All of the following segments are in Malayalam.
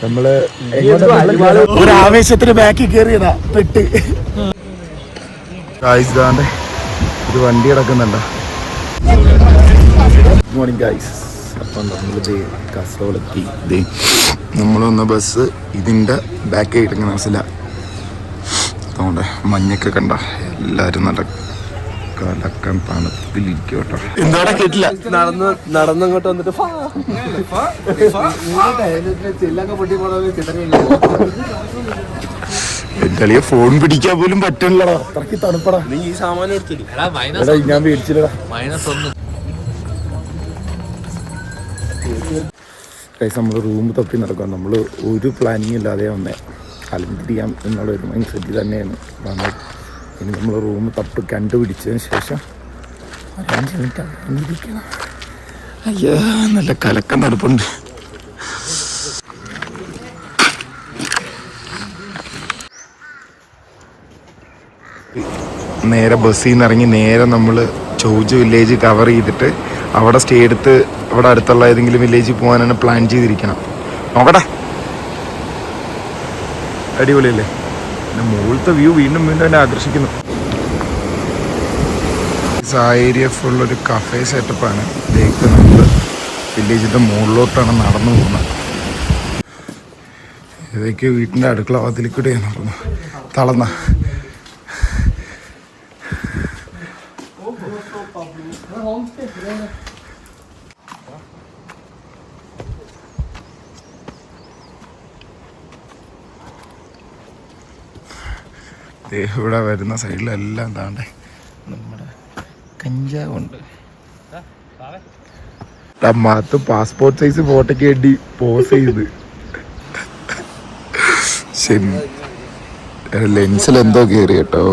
നമ്മള് ഒരു ആവേശത്തിന് ബാക്കിൽ കയറിയതാ പെട്ട്. ഗായ്സ് ഒരു വണ്ടി കിടക്കുന്നുണ്ടോ? Good morning guys. അപ്പം നമ്മളിത് കാസർഗോഡെത്തി. ഇത് നമ്മൾ വന്ന ബസ് ഇതിൻ്റെ ബാക്ക് കിടക്കുന്ന മനസ്സിലാ. അതുകൊണ്ട് മഞ്ഞൊക്കെ കണ്ട എല്ലാവരും നല്ല കലക്കാൻ തണുപ്പിലിരിക്കും കേട്ടോ. എന്താടാ കേട്ടില്ല. നടന്നങ്ങോട്ട് വന്നിട്ട് എന്റെ ഫോൺ പിടിക്കാൻ പോലും പറ്റണില്ലടാ, അത്രക്ക് തണുപ്പടാ. നീ ഈ സാമാനം എടുത്തില്ല. ഞാൻ മേടിച്ചില്ലടാ. നമ്മൾ റൂം തപ്പി നടക്കാം. നമ്മൾ ഒരു പ്ലാനിങ് ഇല്ലാതെ വന്നേ. അലഞ്ചിരിയാം എന്നുള്ളൊരു മൈൻഡ് സെറ്റ് തന്നെയാണ് വന്നത്. ഇനി നമ്മൾ റൂം കണ്ടുപിടിച്ചതിന് ശേഷം 5 മിനിറ്റ് ഇരിക്കണം. അയ്യോ നല്ല കലക്കം തണുപ്പുണ്ട്. നേരെ ബസ്സിൽ നിന്ന് ഇറങ്ങി നേരെ നമ്മൾ ചോജ് വില്ലേജ് കവർ ചെയ്തിട്ട് അവിടെ സ്റ്റേ എടുത്ത് അവിടെ അടുത്തുള്ള ഏതെങ്കിലും വില്ലേജിൽ പോകാനാണ് പ്ലാൻ ചെയ്തിരിക്കണം. നോക്കട്ടെ, അടിപൊളിയല്ലേ? പിന്നെ മുകളിലത്തെ വ്യൂ വീണ്ടും വീണ്ടും എന്നെ ആകർഷിക്കുന്നു. ആ ഏരിയ ഫുള്ളൊരു കഫേ സെറ്റപ്പാണ്. ഇതേക്ക് നമ്മൾ വില്ലേജിൻ്റെ മുകളിലോട്ടാണ് നടന്നു പോകുന്നത്. ഇതൊക്കെ വീട്ടിൻ്റെ അടുക്കള വാതിലിക്കൂടെ നടന്നു തളർന്ന. ഇവിടെ വരുന്ന സൈഡിലെല്ലാം താണ്ടേ നമ്മുടെ കഞ്ചാവുണ്ട്. മാത്ത് പാസ്പോർട്ട് സൈസ് ഫോട്ടോയ്ക്ക് വേണ്ടി പോസ് ചെയ്ത് ശരി ലെൻസിൽ എന്തോ കയറി കേട്ടോ.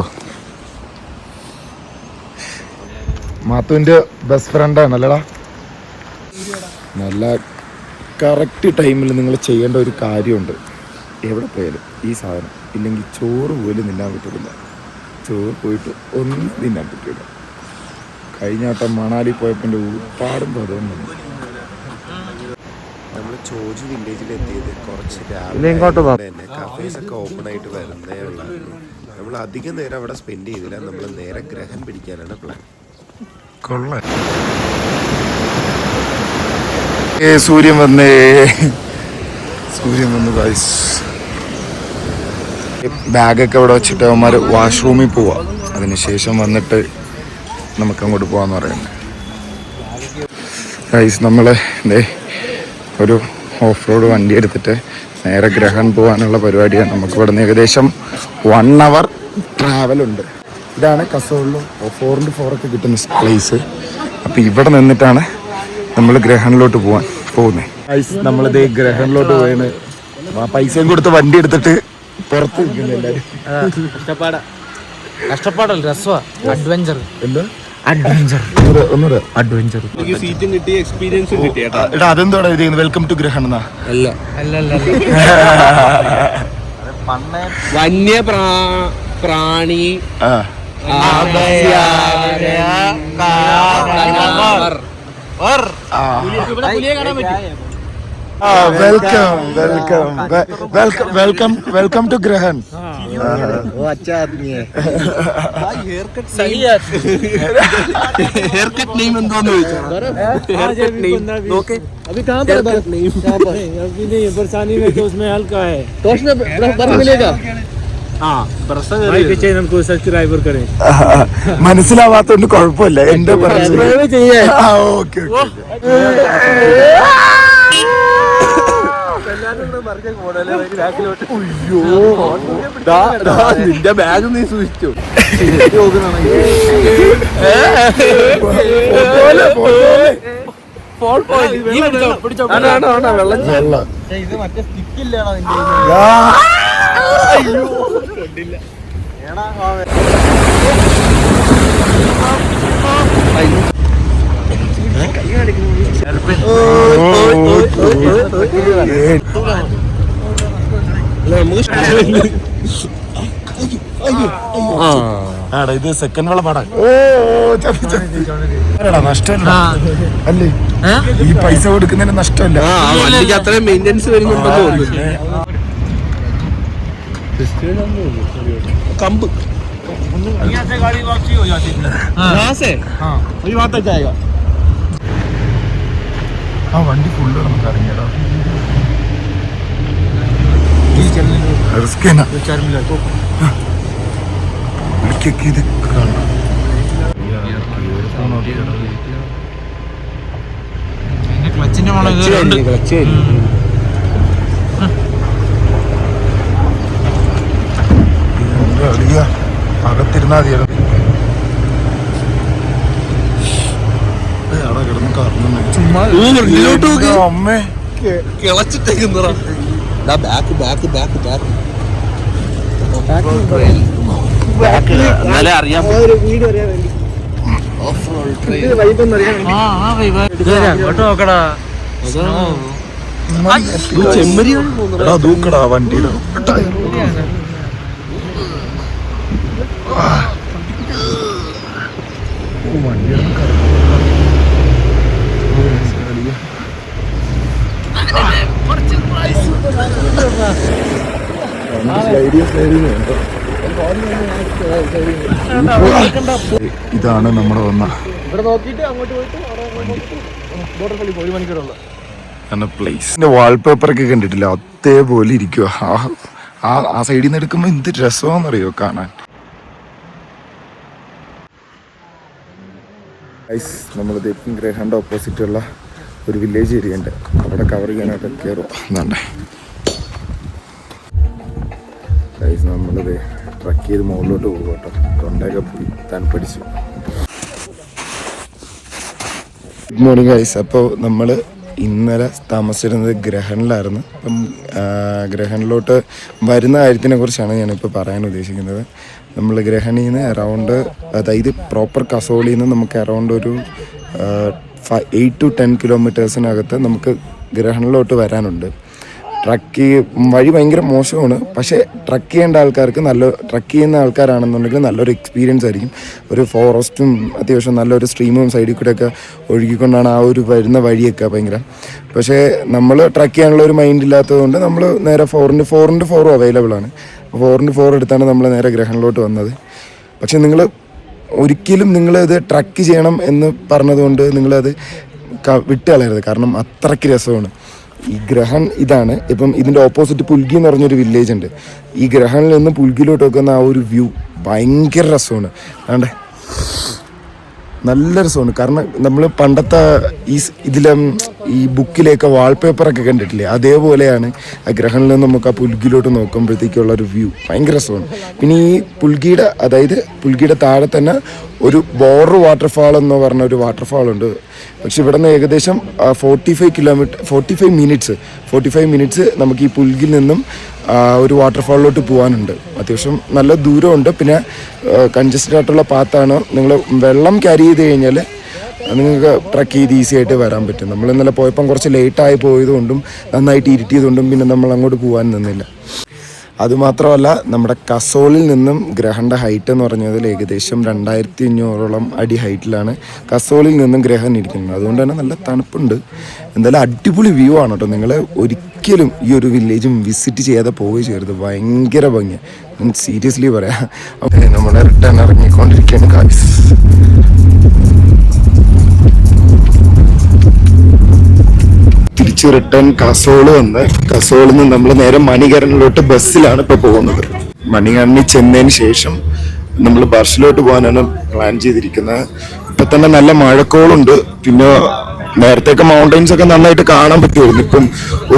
മാത്തുവിൻ്റെ ബെസ്റ്റ് ഫ്രണ്ടാണ് അല്ലടാ. നല്ല കറക്റ്റ് ടൈമിൽ നിങ്ങൾ ചെയ്യേണ്ട ഒരു കാര്യമുണ്ട്. എവിടെ പോയാലും ഈ സാധനം ഇല്ലെങ്കിൽ ചോറ് പോലും തിന്നാൻ പറ്റില്ല. ചോറ് പോയിട്ട് ഒന്നും തിന്നാൻ പറ്റില്ല. കഴിഞ്ഞ വട്ടം മണാലി പോയപ്പോൾ ഉപ്പാടും പദവും നമ്മൾ ചോജ് വില്ലേജിലെത്തിയത് കുറച്ച് രാവിലെ തന്നെ. കഫേസൊക്കെ ഓപ്പൺ ആയിട്ട് വരുന്നേ ഉള്ളായിരുന്നു. നമ്മൾ അധികം നേരം അവിടെ സ്പെൻഡ് ചെയ്തില്ല. നമ്മൾ നേരെ ഗ്രഹൻ പിടിക്കാനാണ് പ്ലാൻ. കൊള്ളാം. സൂര്യൻ വന്നേ, സൂര്യൻ വന്നു ഗൈസ്. ബാഗൊക്കെ ഇവിടെ വെച്ചിട്ട് അവന്മാർ വാഷ്റൂമിൽ പോവാം. അതിനുശേഷം വന്നിട്ട് നമുക്കങ്ങോട്ട് പോകാമെന്ന് പറയുന്നത്. ഗൈസ് നമ്മൾ ഒരു ഓഫ് റോഡ് വണ്ടി എടുത്തിട്ട് നേരെ ഗ്രഹൺ പോകാനുള്ള പരിപാടിയാണ്. നമുക്ക് ഇവിടെ നിന്ന് ഏകദേശം 1 hour ട്രാവലുണ്ട്. ഇതാണ് കാസർഗോഡിൽ 4x4 ഒക്കെ കിട്ടുന്ന പ്ലേസ്. അപ്പോൾ ഇവിടെ നിന്നിട്ടാണ് നമ്മൾ ഗ്രഹണിലോട്ട് പോകുന്നത്. ഗൈസ് നമ്മളിത് ഗ്രഹണിലോട്ട് പോയാണ്. പൈസയും കൊടുത്ത് വണ്ടി എടുത്തിട്ട് പുറത്ത് നിൽക്കുന്നു എല്ലാവരും. കഷ്ടപ്പാടല്ല, രസമാണ്. അഡ്വഞ്ചർ. എന്താ അഡ്വഞ്ചർ? ഒന്നുകൂടെ അഡ്വഞ്ചർ. സീറ്റും കിട്ടി, എക്സ്പീരിയൻസും കിട്ടി. എടാ അതെന്തോടാ ഇത്? വെൽക്കം ടു ഗ്രഹൺ എന്നാ? അല്ല. വന്യ പ്രാണി welcome to Grahan. Hair cut name എന്തോന്ന് ചോദിച്ചു. अभी कहाँ पर अभी नहीं बरसानी में तो उसमें हल्का है तो उसमें बर्फ मिलेगा. हमको सब्सक्राइबर करें. മനസ്സിലാവാത്തോണ്ട് കുഴപ്പമില്ല. എന്റെ നിന്റെ ബാഗ് നീ സൂക്ഷിച്ചു. വെള്ളം ഇത് മറ്റേ സ്റ്റിക്കില്ലാണോ നിന്റെ? ആടാ ഇത് സെക്കൻഡ് വള പാടാ. ഓ നഷ്ടമല്ല അല്ലേ? ഈ പൈസ കൊടുക്കുന്നതിന് നഷ്ടമല്ല. വണ്ടിക്ക് അത്രയും മെയിൻ്റെനൻസ് വരുന്നുണ്ടെന്ന് തോന്നുന്നു. കമ്പ് ആ വണ്ടി ഫുള്ള് നമുക്ക് ഇറങ്ങിയടാ. അകത്തിരുന്നാ മതിയായിരുന്നു. അമ്മേ കിളച്ചിട്ടേക്കുന്നതാ. ബാക്ക് ബാക്ക് ബാക്ക് ബാക്ക് എന്നാലേ അറിയാൻ ദൂക്കടാ വണ്ടിയുടെ ഇതാണ് നമ്മുടെ വന്ന പ്ലേസിന്റെ വാൾപേപ്പറൊക്കെ കണ്ടിട്ടില്ല, അതേപോലെ ഇരിക്കുക. ആ സൈഡിൽ നിന്ന് എടുക്കുമ്പോ എന്ത് രസമാണെന്നറിയോ കാണാൻ. നമ്മൾ തെക്കിൻ ഗ്രഹാൻ്റെ ഓപ്പോസിറ്റുള്ള ഒരു വില്ലേജ് ഏരിയ ഉണ്ട്, അവിടെ കവർ ചെയ്യാനായിട്ട് കയറും. എന്നാണ്ടേ നമ്മളിത് ട്രക്ക് ചെയ്ത് മുകളിലോട്ട് പോകും കേട്ടോ. തൊണ്ടയൊക്കെ പോയി തണുപ്പടിച്ചു. Good morning guys. അപ്പോൾ നമ്മൾ ഇന്നലെ താമസിച്ചിരുന്നത് ഗ്രഹണിലായിരുന്നു. അപ്പം ഗ്രഹണിലോട്ട് വരുന്ന കാര്യത്തിനെ കുറിച്ചാണ് ഞാനിപ്പോൾ പറയാൻ ഉദ്ദേശിക്കുന്നത്. നമ്മൾ ഗ്രഹണിൽ നിന്ന് അറൗണ്ട്, അതായത് പ്രോപ്പർ കസോളിൽ നിന്ന് നമുക്ക് അറൗണ്ട് ഒരു 8 to 10 കിലോമീറ്റേഴ്സിനകത്ത് നമുക്ക് ഗ്രഹണിലോട്ട് വരാനുണ്ട്. വഴി ഭയങ്കര മോശമാണ്, പക്ഷേ ട്രക്ക് ചെയ്യുന്ന ആൾക്കാരാണെന്നുണ്ടെങ്കിൽ നല്ലൊരു എക്സ്പീരിയൻസ് ആയിരിക്കും. ഒരു ഫോറസ്റ്റും അത്യാവശ്യം നല്ലൊരു സ്ട്രീമും സൈഡിൽ കൂടെയൊക്കെ ഒഴുകിക്കൊണ്ടാണ് ആ ഒരു വരുന്ന വഴിയൊക്കെ ഭയങ്കര. പക്ഷേ നമ്മൾ ട്രക്ക് ചെയ്യാനുള്ള ഒരു മൈൻഡ് ഇല്ലാത്തതുകൊണ്ട് നമ്മൾ നേരെ 4x4 അവൈലബിൾ ആണ്. 4x4 എടുത്താണ് നമ്മൾ നേരെ ഗ്രഹണിലോട്ട് വന്നത്. പക്ഷെ ഒരിക്കലും നിങ്ങളത് ട്രക്ക് ചെയ്യണം എന്ന് പറഞ്ഞതുകൊണ്ട് നിങ്ങളത് വിട്ട് കളയരുത്, കാരണം അത്രയ്ക്ക് രസമാണ്. ഈ ഗ്രഹൺ ഇതാണ്. ഇപ്പം ഇതിൻ്റെ ഓപ്പോസിറ്റ് പുൽഗി എന്ന് പറഞ്ഞൊരു വില്ലേജ് ഉണ്ട്. ഈ ഗ്രഹണിൽ നിന്ന് പുൽഗിയിലോട്ട് വെക്കുന്ന ആ ഒരു വ്യൂ ഭയങ്കര രസമാണ്. അതുകൊണ്ട് നല്ല രസമാണ്. കാരണം നമ്മൾ പണ്ടത്തെ ഈ ബുക്കിലേക്ക് വാൾപേപ്പറൊക്കെ കണ്ടിട്ടില്ലേ, അതേപോലെയാണ് ആ ഗ്രഹണിൽ നിന്ന് നമുക്ക് ആ പുൽഗിയിലോട്ട് നോക്കുമ്പോഴത്തേക്കുള്ള ഒരു വ്യൂ ഭയങ്കര രസമാണ്. പിന്നെ ഈ പുൽഗിയുടെ താഴെ തന്നെ ഒരു ബോർഡർ വാട്ടർഫാൾ എന്ന് പറഞ്ഞ ഒരു വാട്ടർഫാൾ ഉണ്ട്. പക്ഷെ ഇവിടെ നിന്ന് ഏകദേശം 45 മിനിറ്റ്സ് നമുക്ക് ഈ പുൽഗിൽ നിന്നും ഒരു വാട്ടർഫാളിലോട്ട് പോകാനുണ്ട്. അത്യാവശ്യം നല്ല ദൂരമുണ്ട്. പിന്നെ കൺജസ്റ്റഡ് ആയിട്ടുള്ള പാത്താണ്. നിങ്ങൾ വെള്ളം ക്യാരി ചെയ്ത് കഴിഞ്ഞാൽ നിങ്ങൾക്ക് ട്രക്ക് ചെയ്ത് ഈസി ആയിട്ട് വരാൻ പറ്റും. നമ്മൾ ഇന്നലെ പോയപ്പം കുറച്ച് ലേറ്റായി പോയതുകൊണ്ടും നന്നായിട്ട് ഇരുട്ടിയതുകൊണ്ടും പിന്നെ നമ്മൾ അങ്ങോട്ട് പോകാൻ നിന്നില്ല. അതുമാത്രമല്ല, നമ്മുടെ കസോളിൽ നിന്നും ഗ്രഹൻ്റെ ഹൈറ്റ് എന്ന് പറഞ്ഞതിൽ ഏകദേശം 2500 അടി ഹൈറ്റിലാണ് കസോളിൽ നിന്നും ഗ്രഹൻ ഇരിക്കുന്നത്. അതുകൊണ്ട് തന്നെ നല്ല തണുപ്പുണ്ട്. എന്തായാലും അടിപൊളി വ്യൂ ആണ് കേട്ടോ. നിങ്ങൾ ഒരിക്കലും ഈ ഒരു വില്ലേജും വിസിറ്റ് ചെയ്യാതെ പോവുകയും ചെയ്യരുത്. ഭയങ്കര ഭംഗിയാണ്, ഞാൻ സീരിയസ്ലി പറയാം. ഓക്കെ, നമ്മൾ റിട്ടേൺ ഇറങ്ങിക്കൊണ്ടിരിക്കുകയാണ് ഗായ്സ്. തിരിച്ച് റിട്ടേൺ കസോളിൽ നിന്ന് നമ്മൾ നേരെ മണികരണിലോട്ട് ബസ്സിലാണ് ഇപ്പോൾ പോകുന്നത്. മണികരണിൽ ചെന്നതിന് ശേഷം നമ്മൾ ബസ്സിലോട്ട് പോകാനാണ് പ്ലാൻ ചെയ്തിരിക്കുന്നത്. ഇപ്പം തന്നെ നല്ല മഴക്കോളുണ്ട്. പിന്നെ നേരത്തെയൊക്കെ മൗണ്ടൈൻസ് ഒക്കെ നന്നായിട്ട് കാണാൻ പറ്റുമായിരുന്നു. ഇപ്പം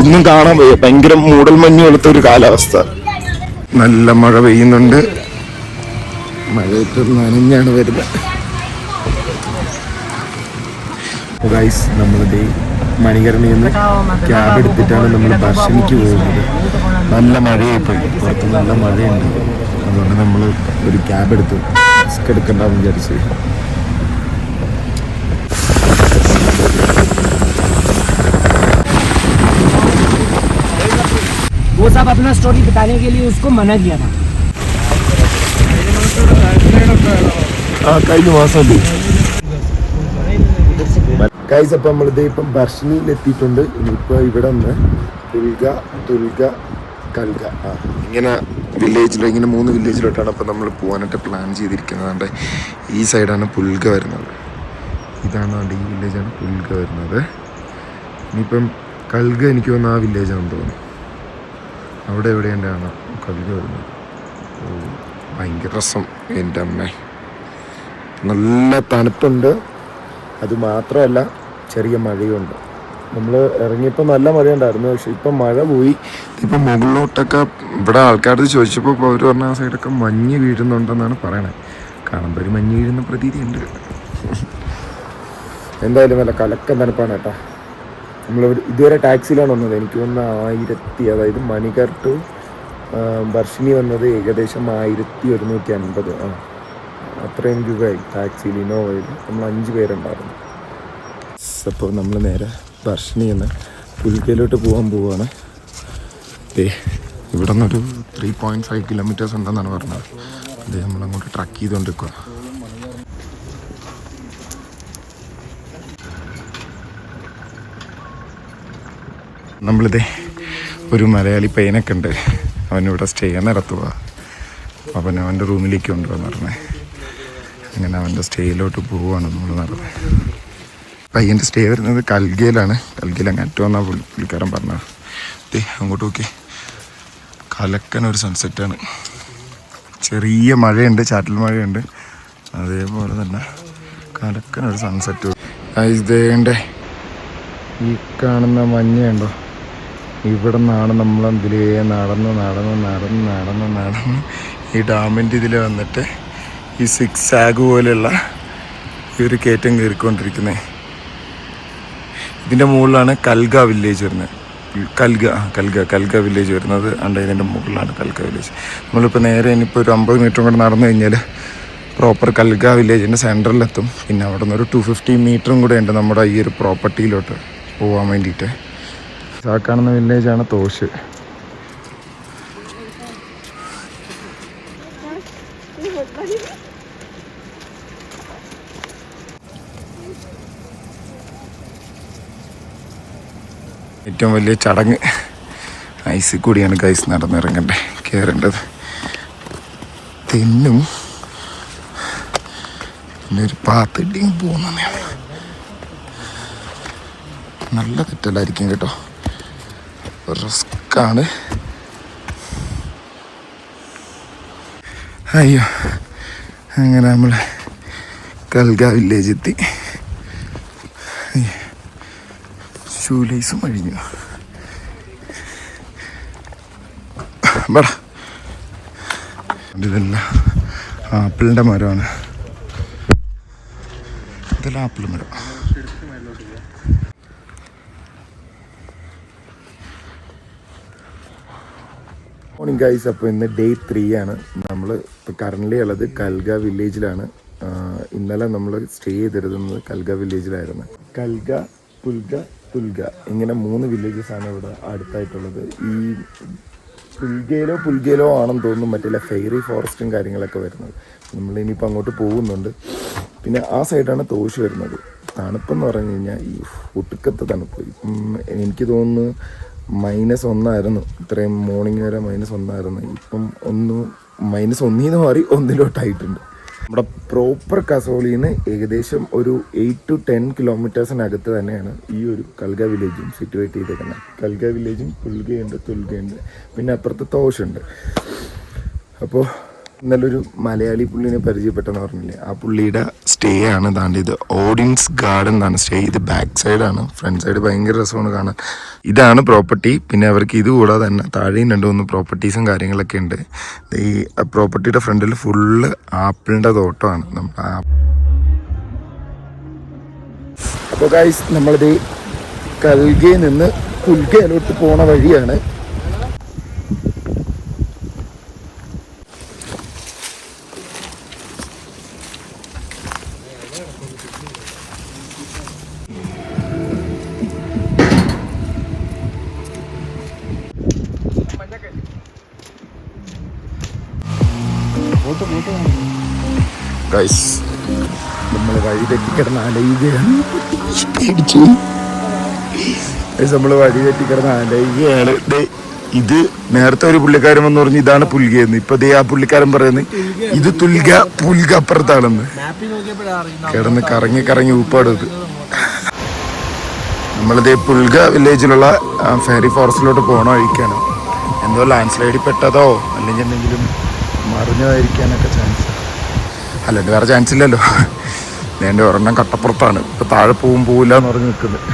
ഒന്നും കാണാൻ വയ്യ, ഭയങ്കര മൂടൽമഞ്ഞ് പോലത്തെ ഒരു കാലാവസ്ഥ. നല്ല മഴ പെയ്യുന്നുണ്ട്. മഴയിട്ട് നനഞ്ഞാണ് വരുന്നത്. ഗൈസ്, നമ്മളിത് മണികരണിൽ നിന്ന് ക്യാബ് എടുത്തിട്ടാണ് നമ്മൾ ബസ്സിലേക്ക് പോകുന്നത്. നല്ല മഴയായിപ്പോയി, പുറത്ത് നല്ല മഴയുണ്ട്. അതുകൊണ്ട് നമ്മൾ ഒരു ക്യാബ് എടുത്തു, റിസ്ക് എടുക്കണ്ടെന്ന് വിചാരിച്ച്. वो सब अपना स्टोरी बताने के लिए उसको मना किया था. കഴിഞ്ഞ മാസമല്ലേ ഗൈസ്. അപ്പം നമ്മളിത് ഇപ്പം ബർഷനിയിൽ എത്തിയിട്ടുണ്ട്. ഇനിയിപ്പോൾ ഇവിടെ നിന്ന് തുൽഗ കൽഗ ഇങ്ങനെ വില്ലേജിലോ ഇങ്ങനെ 3 വില്ലേജിലോട്ടാണ് അപ്പം നമ്മൾ പോകാനായിട്ട് പ്ലാൻ ചെയ്തിരിക്കുന്നത്. ഈ സൈഡാണ് പുൽഗ വരുന്നത്. ഇതാണ് ഈ വില്ലേജാണ് പുൽഗ വരുന്നത്. ഇനിയിപ്പം കൽഗ എനിക്ക് തോന്നുന്നു ആ വില്ലേജാണെന്ന് തോന്നുന്നു. അവിടെ എവിടെയാണ് കൽഗ വരുന്നത്. ഭയങ്കര രസം. എൻ്റെ അമ്മ, നല്ല തണുപ്പുണ്ട്. അതുമാത്രമല്ല ചെറിയ മഴയുണ്ട്. നമ്മൾ ഇറങ്ങിയപ്പോൾ നല്ല മഴയുണ്ടായിരുന്നു. പക്ഷെ ഇപ്പം മഴ പോയി. ഇപ്പം മുകളിലോട്ടൊക്കെ ഇവിടെ ആൾക്കാരോട് ചോദിച്ചപ്പോൾ അവർ പറഞ്ഞ ആ സൈഡൊക്കെ മഞ്ഞ് വീഴുന്നുണ്ടെന്നാണ് പറയണത്. കാണുമ്പോൾ ഒരു മഞ്ഞ് വീഴുന്ന പ്രതീതിയുണ്ട്. എന്തായാലും നല്ല കലക്കം തണുപ്പാണ് കേട്ടോ. നമ്മൾ ഇതുവരെ ടാക്സിയിലാണ് വന്നത്. എനിക്ക് തോന്നുന്ന 1000, അതായത് മണികർ ടു ബർഷിനി വന്നത് ഏകദേശം 1150 അത്രയും രൂപയായി ടാക്സിയിൽ, ഇന്നോവയിൽ. നമ്മൾ 5 പേരുണ്ടായിരുന്നു. അപ്പോൾ നമ്മൾ നേരെ ബർഷിനിയിൽ നിന്ന് പുൽഗയിലോട്ട് പോകാൻ പോവുകയാണ്. ഇവിടെ നിന്നൊരു 3.5 കിലോമീറ്റേഴ്സ് ഉണ്ടെന്നാണ് പറഞ്ഞത്. അത് നമ്മളങ്ങോട്ട് ട്രക്ക് ചെയ്തുകൊണ്ടിരിക്കുക. നമ്മളിത് ഒരു മലയാളി പയ്യനൊക്കെ ഉണ്ട്. അവനിവിടെ സ്റ്റേ നടത്തുക. അവൻ അവൻ്റെ റൂമിലേക്ക് കൊണ്ടുപോകാൻ പറഞ്ഞത്. അങ്ങനെ അവൻ്റെ സ്റ്റേയിലോട്ട് പോവുകയാണ് നമ്മൾ നടന്നത്. പയ്യൻ്റെ സ്റ്റേ വരുന്നത് കൽഗയിലാണ്. കൽഗയിൽ അങ്ങേറ്റമെന്നാ പുള്ളിക്കാരൻ പറഞ്ഞത്. അങ്ങോട്ട് നോക്കി, കലക്കനൊരു സൺസെറ്റാണ്. ചെറിയ മഴയുണ്ട്, ചാറ്റൽ മഴയുണ്ട്. അതേപോലെ തന്നെ കലക്കനൊരു സൺസെറ്റ്. ഇതേൻ്റെ ഈ കാണുന്ന മഞ്ഞുണ്ടോ, ഇവിടെ നിന്നാണ് നമ്മളതിലേ നടന്ന് ഈ ഡാമിൻ്റെ ഇതിൽ വന്നിട്ട് ഈ 6 സാഗ് പോലെയുള്ള ഈ ഒരു കയറ്റം കയറിക്കൊണ്ടിരിക്കുന്നത്. ഇതിൻ്റെ മുകളിലാണ് കൽഗ വില്ലേജ് വരുന്നത്. കൽഗ വില്ലേജ് വരുന്നത്. ഇതിൻ്റെ മുകളിലാണ് കൽഗ വില്ലേജ്. നമ്മളിപ്പോൾ നേരെ ഇനിയിപ്പോൾ ഒരു 50 മീറ്റർ കൂടെ നടന്നു കഴിഞ്ഞാൽ പ്രോപ്പർ കൽഗ വില്ലേജിൻ്റെ സെൻറ്ററിലെത്തും. പിന്നെ അവിടെ നിന്ന് ഒരു 250 മീറ്ററും കൂടെ ഉണ്ട് നമ്മുടെ ഈ ഒരു പ്രോപ്പർട്ടിയിലോട്ട് പോകാൻ വേണ്ടിയിട്ട്. ആ കാണുന്ന വില്ലേജാണ് തോഷ്. ഏറ്റവും വലിയ ചടങ്ങ് ഐസിൽ കൂടിയാണ് ഗൈസ് നടന്നിറങ്ങണ്ടേ കയറേണ്ടത്. തെന്നും പിന്നെ ഒരു പാത്തിട്ടിങ് പോകുന്നതാണ്. നല്ല തെറ്റല്ലായിരിക്കും കേട്ടോ, റിസ്ക്കാണ്. അയ്യോ, അങ്ങനെ നമ്മൾ കൽഗ വില്ലേജ് എത്തി. ഷൂലേസും അഴിഞ്ഞു. ബടാ, ഇതെല്ലാം ആപ്പിളിൻ്റെ മരമാണ്. ഇതെല്ലാം ആപ്പിൾ മരം. Morning guys. അപ്പോൾ ഇന്ന് ഡേ 3 ആണ്. നമ്മൾ ഇപ്പോൾ കറൻ്റ്ലി ഉള്ളത് കൽഗ വില്ലേജിലാണ്. ഇന്നലെ നമ്മൾ സ്റ്റേ ചെയ്തിരുന്നത് കൽഗ വില്ലേജിലായിരുന്നു. കൽഗ, പുൽഗ, തുൽഗ ഇങ്ങനെ 3 വില്ലേജസാണ് ഇവിടെ അടുത്തായിട്ടുള്ളത്. ഈ പുൽഗയിലോ ആണെന്ന് തോന്നുന്നു മറ്റേ ഫെയറി ഫോറസ്റ്റും കാര്യങ്ങളൊക്കെ വരുന്നത്. നമ്മൾ ഇനിയിപ്പോൾ അങ്ങോട്ട് പോകുന്നുണ്ട്. പിന്നെ ആ സൈഡാണ് തോഷ് വരുന്നത്. തണുപ്പെന്ന് പറഞ്ഞു കഴിഞ്ഞാൽ ഈ ഒട്ടുക്കത്തെ തണുപ്പ്. എനിക്ക് തോന്നുന്നു -1 ആയിരുന്നു. ഇത്രയും മോർണിംഗ് വരെ -1 ആയിരുന്നു. ഇപ്പം -1 മാറി 1 നമ്മുടെ പ്രോപ്പർ കസോളിന്ന് ഏകദേശം ഒരു 8 to 10 കിലോമീറ്റേഴ്സിനകത്ത് തന്നെയാണ് ഈ ഒരു കൽഗ വില്ലേജും സിറ്റുവേറ്റ് ചെയ്തേക്കുന്നത്. കൽഗ വില്ലേജും പുൽഗയുണ്ട്, തുൽഗയുണ്ട്, പിന്നെ അപ്പുറത്ത് തോഷുണ്ട്. അപ്പോൾ ഇന്നലൊരു മലയാളി പുള്ളിനെ പരിചയപ്പെട്ടെന്ന് പറഞ്ഞില്ലേ, ആ പുള്ളിയുടെ സ്റ്റേ ആണ് ഇത് ഓഡിയൻസ് ഗാർഡൻ എന്നാണ് സ്റ്റേ. ഇത് ബാക്ക് സൈഡാണ്. ഫ്രണ്ട് സൈഡ് ഭയങ്കര രസമാണ് കാണാൻ. ഇതാണ് പ്രോപ്പർട്ടി. പിന്നെ അവർക്ക് ഇത് കൂടാതെ തന്നെ താഴെയും 2-3 പ്രോപ്പർട്ടീസും കാര്യങ്ങളൊക്കെ ഉണ്ട്. ഈ പ്രോപ്പർട്ടിയുടെ ഫ്രണ്ടിൽ ഫുള്ള് ആപ്പിളിൻ്റെ തോട്ടമാണ്. അപ്പോൾ ഗൈസ്, നമ്മളിത് കൽഗയിൽ നിന്ന് പുൽഗയിലോട്ട് പോണ വഴിയാണ്. ഗൈസ് നമ്മൾ വഴി തെറ്റിക്കിടന്ന് അലയുകയാണ്. നമ്മൾ വഴി തെറ്റിക്കിടന്ന് അലയുകയാണ്. ഇത് നേരത്തെ ഒരു പുള്ളിക്കാരൻ വന്ന് പറഞ്ഞു ഇതാണ് പുൽകയെന്ന്. ഇപ്പൊ ദേ ആ പുള്ളിക്കാരൻ പറയുന്നത് ഇത് തുൽക പുൽക അപ്പുറത്താണെന്ന്. കിടന്ന് കറങ്ങി കറങ്ങി ഊപ്പാടുന്നത്. നമ്മളിതേ പുൽക വില്ലേജിലുള്ള ഫെയറി ഫോറസ്റ്റിലോട്ട് പോകണ വഴിക്കാണ്. എന്തോ ലാൻഡ് സ്ലൈഡിൽ പെട്ടതോ അല്ലെങ്കിൽ എന്തെങ്കിലും മറിഞ്ഞതായിരിക്കാനൊക്കെ ചാൻസ്. അല്ലാണ്ട് വേറെ ചാൻസ് ഇല്ലല്ലോ. എൻ്റെ ഒരെണ്ണം കട്ടപ്പുറത്താണ്. ഇപ്പൊ താഴെ പോവില്ല എന്ന് പറഞ്ഞ് നിൽക്കുന്നത്.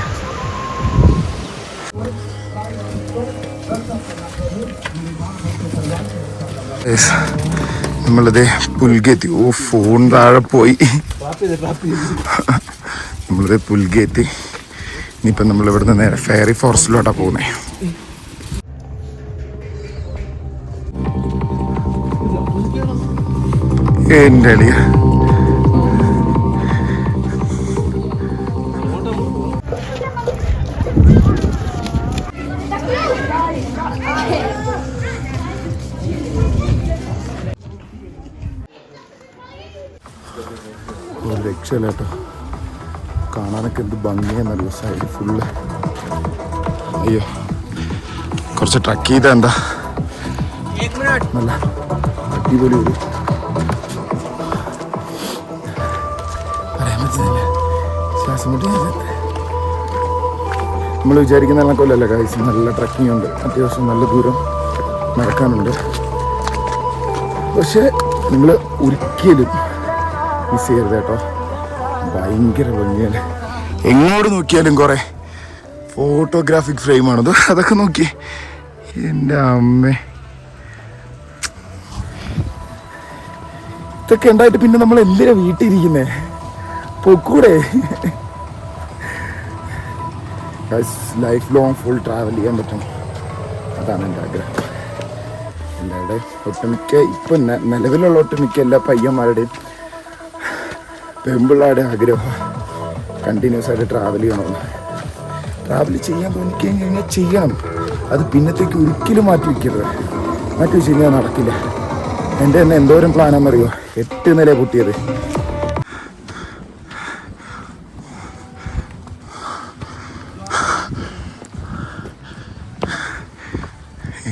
നമ്മളിതേ പുൽകെത്തി. ഓ ഫോൺ താഴെ പോയി. നമ്മളിതേ പുൽകെത്തി. ഇനിയിപ്പം നമ്മൾ ഇവിടുന്ന് നേരെ ഫെയറി ഫോറസ്റ്റിലോട്ടാണ് പോകുന്നത്. എൻ്റെ അളിയ ഒരു രക്ഷയില്ല കേട്ടോ. കാണാനൊക്കെ എന്ത് ഭംഗിയെന്നല്ലോ. Side full. അയ്യോ കുറച്ച് ട്രക്ക് ചെയ്താ എന്താ നല്ല അടിപൊളി ഒരു പറയാൻ പറ്റുന്നില്ല. ശ്വാസം മുട്ടി. നമ്മൾ വിചാരിക്കുന്ന കണക്കല്ലല്ലോ ഗൈസ്. നല്ല ട്രക്കിംഗ് ഉണ്ട്. അത്യാവശ്യം നല്ല ദൂരം നടക്കാനുണ്ട്. പക്ഷെ നിങ്ങൾ ഒരിക്കലും മിസ് ചെയ്യരുത് കേട്ടോ. ഭയങ്കര ഭംഗിയാണ്. എങ്ങോട്ട് നോക്കിയാലും കുറെ ഫോട്ടോഗ്രാഫിക് ഫ്രെയിമാണത്. അതൊക്കെ നോക്കി എൻ്റെ അമ്മേ. ഇതൊക്കെ ഉണ്ടായിട്ട് പിന്നെ നമ്മൾ എന്തിനാ വീട്ടിൽ ഇരിക്കുന്നേ? പൊക്കൂടെ. ലൈഫ് ലോങ് ഫുൾ ട്രാവൽ ചെയ്യാൻ പറ്റണം. അതാണ് എൻ്റെ ആഗ്രഹം. എല്ലാവരുടെയും ഒട്ടുമിക്ക ഇപ്പം നിലവിലുള്ള ഒട്ടുമിക്ക എല്ലാ പയ്യന്മാരുടെയും പെമ്പിള്ളാരുടെ ആഗ്രഹം കണ്ടിന്യൂസ് ആയിട്ട് ട്രാവൽ ചെയ്യണമെന്ന്. ട്രാവൽ ചെയ്യാൻ തോന്നിക്കഴിഞ്ഞാൽ ചെയ്യണം. അത് പിന്നത്തേക്ക് ഒരിക്കലും മാറ്റി വയ്ക്കരുത്. മാറ്റി വെച്ച് കഴിഞ്ഞാൽ നടക്കില്ല. എൻ്റെ തന്നെ എന്തോരം പ്ലാനാണെന്നറിയോ? 8 നില പൊട്ടിയത്.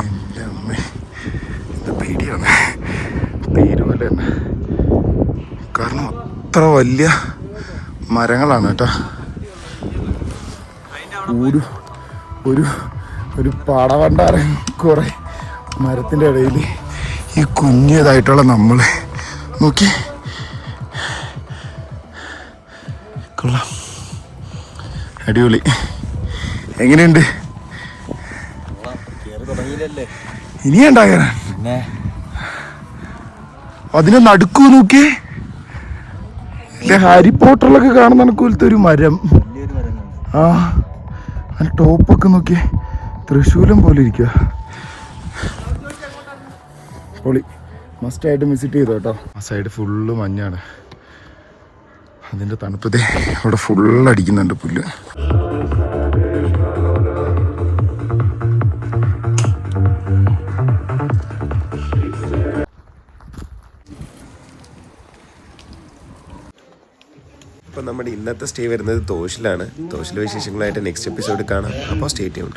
എൻ്റെ അമ്മ എന്താ പേടിയാണ്. പേര് പോലെ തന്നെ. കാരണം അത്ര വലിയ മരങ്ങളാണ് കേട്ടോ. ഒരു പാടവണ്ടാരം കുറെ മരത്തിൻ്റെ ഇടയിൽ ഈ കുഞ്ഞതായിട്ടുള്ള നമ്മൾ നോക്കി. കൊള്ളാം. അടിപൊളി. എങ്ങനെയുണ്ട്? ഇനിയുണ്ടാകാൻ അതിനെ നടുക്കൂ നോക്കിയേ. ഇല്ല ഹാരി പോട്ടറിലൊക്കെ കാണുന്ന കണക്കോലത്തെ ഒരു മരം. ആ അതിന് ടോപ്പൊക്കെ നോക്കിയേ. തൃശ്ശൂലം പോലെ ഇരിക്കുക. പൊളി. മസ്റ്റായിട്ട് വിസിറ്റ് ചെയ്തോ കേട്ടോ. ആ സൈഡ് ഫുള്ള് മഞ്ഞാണ്. അതിൻ്റെ തണുപ്പതേ അവിടെ ഫുള്ളടിക്കുന്നുണ്ട് പുല്ല്. അപ്പോൾ നമ്മുടെ ഇന്നത്തെ സ്റ്റേ വരുന്നത് തോഷിലാണ്. തോഷിലെ വിശേഷങ്ങളായിട്ട് നെക്സ്റ്റ് എപ്പിസോഡ് കാണാം. അപ്പോൾ സ്റ്റേ ട്യൂൺഡ്.